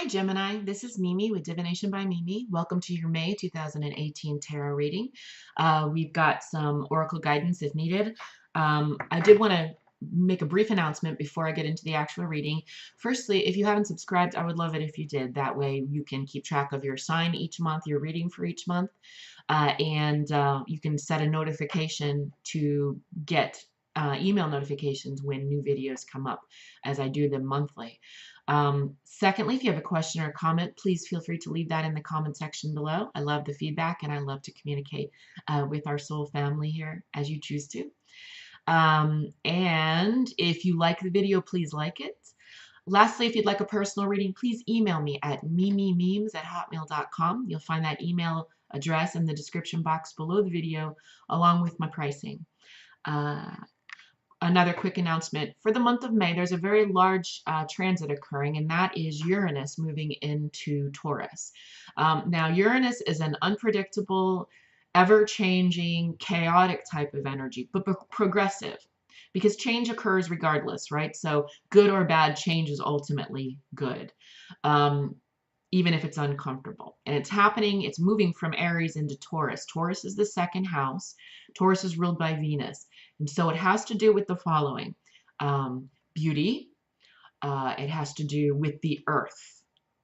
Hi Gemini, this is Mimi with Divination by Mimi. Welcome to your May 2018 tarot reading. We've got some oracle guidance if needed. I did want to make a brief announcement before I get into the actual reading. Firstly, if you haven't subscribed, I would love it if you did. That way you can keep track of your sign each month, your reading for each month, and you can set a notification to get email notifications when new videos come up, as I do them monthly. Secondly, if you have a question or a comment, please feel free to leave that in the comment section below. I love the feedback and I love to communicate with our soul family here as you choose to. And if you like the video, please like it. Lastly, if you'd like a personal reading, please email me at mimimemes@hotmail.com. You'll find that email address in the description box below the video, along with my pricing. Another quick announcement. For the month of May, there's a very large transit occurring, and that is Uranus moving into Taurus. Now, Uranus is an unpredictable, ever-changing, chaotic type of energy, but progressive, because change occurs regardless, right? So good or bad, change is ultimately good, even if it's uncomfortable. And it's happening, it's moving from Aries into Taurus. Taurus is the second house. Taurus is ruled by Venus. And so it has to do with the following. Beauty. It has to do with the earth,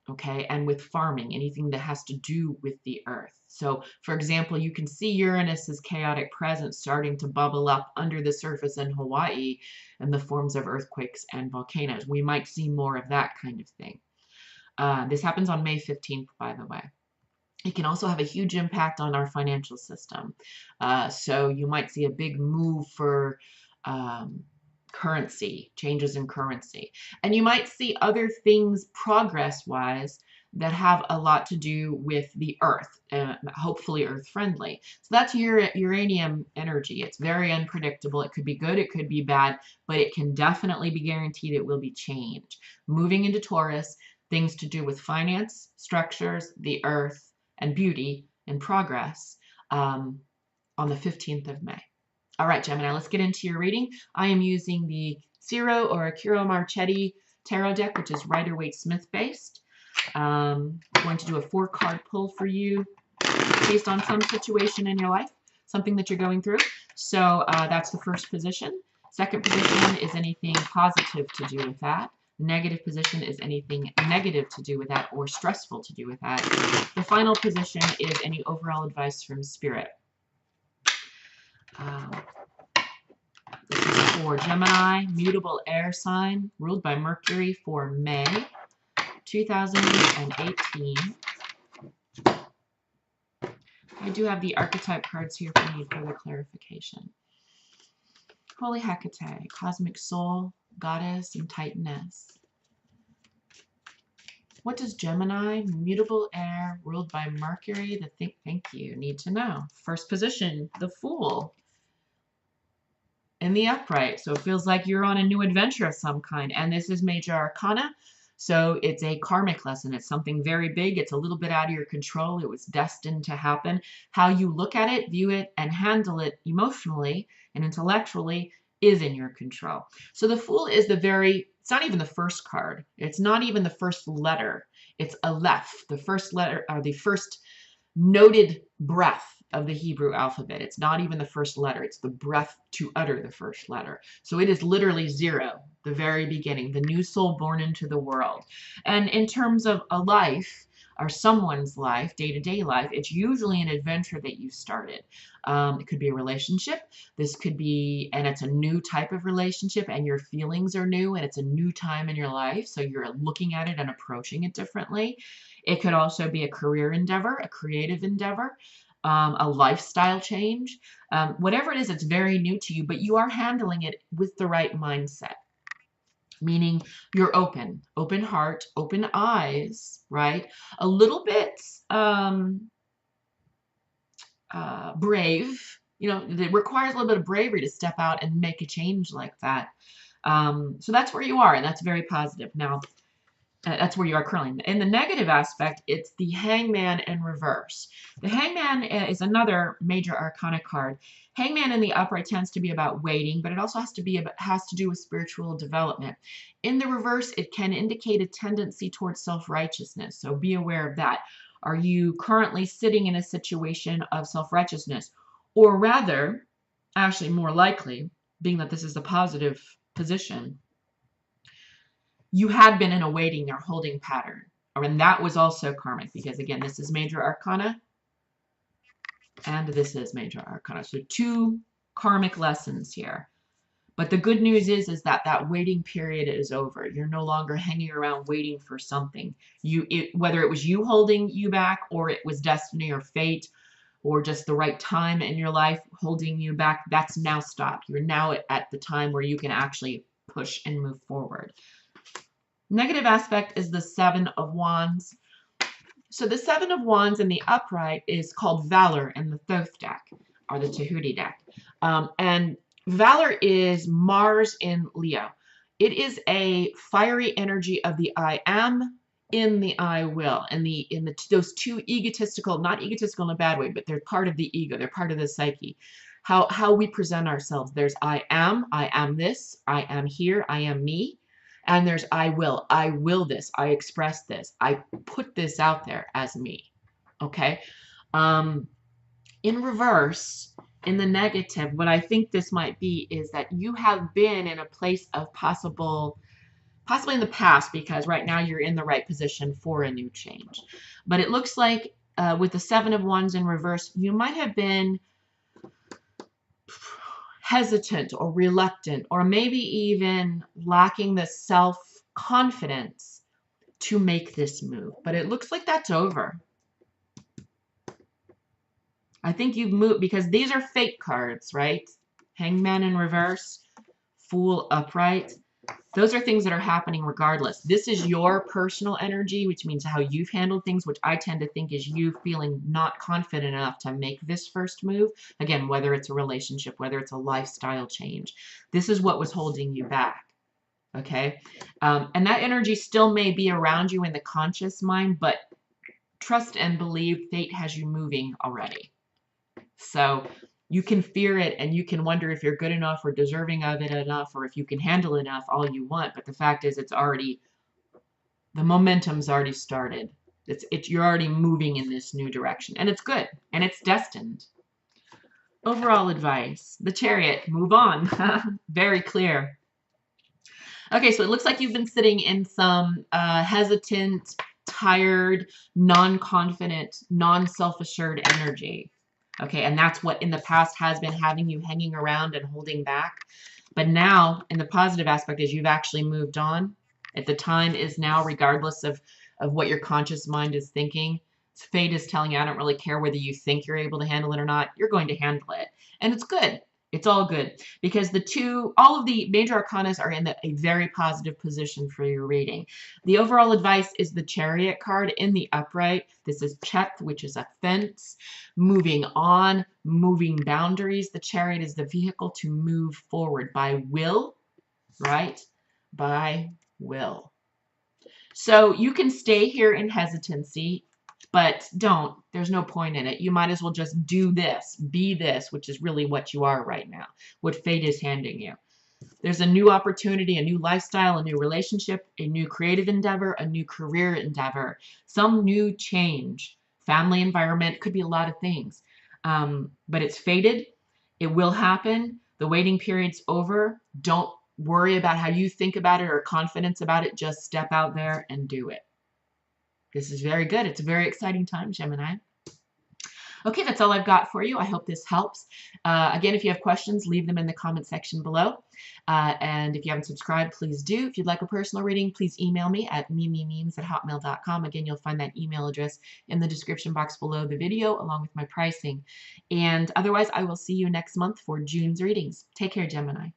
okay, and with farming, anything that has to do with the earth. So, for example, you can see Uranus's chaotic presence starting to bubble up under the surface in Hawaii in the forms of earthquakes and volcanoes. We might see more of that kind of thing. This happens on May 15th, by the way. It can also have a huge impact on our financial system. So you might see a big move for currency, changes in currency. And you might see other things progress-wise that have a lot to do with the earth, hopefully earth-friendly. So that's uranium energy. It's very unpredictable. It could be good, it could be bad, but it can definitely be guaranteed it will be changed. Moving into Taurus, things to do with finance, structures, the earth, and beauty and progress on the 15th of May. All right, Gemini, let's get into your reading. I am using the Ciro or Akira Marchetti tarot deck, which is Rider-Waite-Smith based. I'm going to do a 4-card pull for you based on some situation in your life, something that you're going through. So that's the first position. Second position is anything positive to do with that. Negative position is anything negative to do with that or stressful to do with that. The final position is any overall advice from Spirit. This is for Gemini, mutable air sign, ruled by Mercury for May 2018. I do have the archetype cards here for you for further clarification. Holy Hecate, cosmic soul, goddess, and titaness. What does Gemini, mutable air, ruled by Mercury, thank you, need to know? First position, the Fool, in the upright. So it feels like you're on a new adventure of some kind. And this is Major Arcana. So it's a karmic lesson. It's something very big. It's a little bit out of your control. It was destined to happen. How you look at it, view it, and handle it emotionally and intellectually is in your control. So the Fool is it's not even the first card. It's not even the first letter. It's Aleph, the first letter, or the first noted breath of the Hebrew alphabet. It's not even the first letter. It's the breath to utter the first letter. So it is literally 0, the very beginning, the new soul born into the world. And in terms of a life, or someone's life, day-to-day life, it's usually an adventure that you started. It could be a relationship. This could be, and it's a new type of relationship, and your feelings are new, and it's a new time in your life, so you're looking at it and approaching it differently. It could also be a career endeavor, a creative endeavor, a lifestyle change. Whatever it is, it's very new to you, but you are handling it with the right mindset. Meaning you're open heart, open eyes, right? A little bit brave. You know, it requires a little bit of bravery to step out and make a change like that. So that's where you are, and that's very positive. Now, That's where you are currently. In the negative aspect, it's the Hangman in reverse. The Hangman is another major arcana card. Hangman in the upright tends to be about waiting, but it also has to do with spiritual development. In the reverse, it can indicate a tendency towards self-righteousness, so be aware of that. Are you currently sitting in a situation of self-righteousness? Or rather, actually more likely, being that this is a positive position, you had been in a waiting or holding pattern. And that was also karmic because, again, this is major arcana and this is major arcana. So two karmic lessons here. But the good news is that that waiting period is over. You're no longer hanging around waiting for something. Whether it was you holding you back or it was destiny or fate or just the right time in your life holding you back, that's now stopped. You're now at the time where you can actually push and move forward. Negative aspect is the Seven of Wands. So the Seven of Wands in the upright is called Valor in the Thoth deck, or the Tahuti deck. And Valor is Mars in Leo. It is a fiery energy of the I am in the I will. And those two egotistical, not egotistical in a bad way, but they're part of the ego. They're part of the psyche. How we present ourselves. There's I am this, I am here, I am me. And there's I will this, I express this, I put this out there as me, okay? In reverse, in the negative, what I think this might be is that you have been in a place of possibly in the past, because right now you're in the right position for a new change. But it looks like with the Seven of Wands in reverse, you might have been hesitant or reluctant, or maybe even lacking the self-confidence to make this move. But it looks like that's over. I think you've moved, because these are fate cards, right? Hangman in reverse, Fool upright. Those are things that are happening regardless. This is your personal energy, which means how you've handled things, which I tend to think is you feeling not confident enough to make this first move. Again, whether it's a relationship, whether it's a lifestyle change. This is what was holding you back. Okay? And that energy still may be around you in the conscious mind, but trust and believe fate has you moving already. So you can fear it and you can wonder if you're good enough or deserving of it enough or if you can handle enough all you want. But the fact is the momentum's already started. You're already moving in this new direction. And it's good. And it's destined. Overall advice. The Chariot. Move on. Very clear. Okay, so it looks like you've been sitting in some hesitant, tired, non-confident, non-self-assured energy. Okay, and that's what in the past has been having you hanging around and holding back. But now, in the positive aspect, is you've actually moved on. At the time is now, regardless of what your conscious mind is thinking. Fate is telling you, I don't really care whether you think you're able to handle it or not. You're going to handle it. And it's good. It's all good. Because all of the major arcanas are in a very positive position for your reading. The overall advice is the Chariot card in the upright. This is Cheth, which is a fence. Moving on, moving boundaries. The Chariot is the vehicle to move forward by will, right? By will. So you can stay here in hesitancy, but don't. There's no point in it. You might as well just do this, be this, which is really what you are right now, what fate is handing you. There's a new opportunity, a new lifestyle, a new relationship, a new creative endeavor, a new career endeavor, some new change. Family environment, could be a lot of things. But it's fated. It will happen. The waiting period's over. Don't worry about how you think about it or confidence about it. Just step out there and do it. This is very good. It's a very exciting time, Gemini. Okay, that's all I've got for you. I hope this helps. Again, if you have questions, leave them in the comment section below. And if you haven't subscribed, please do. If you'd like a personal reading, please email me at mememes@hotmail.com. Again, you'll find that email address in the description box below the video, along with my pricing. And otherwise, I will see you next month for June's readings. Take care, Gemini.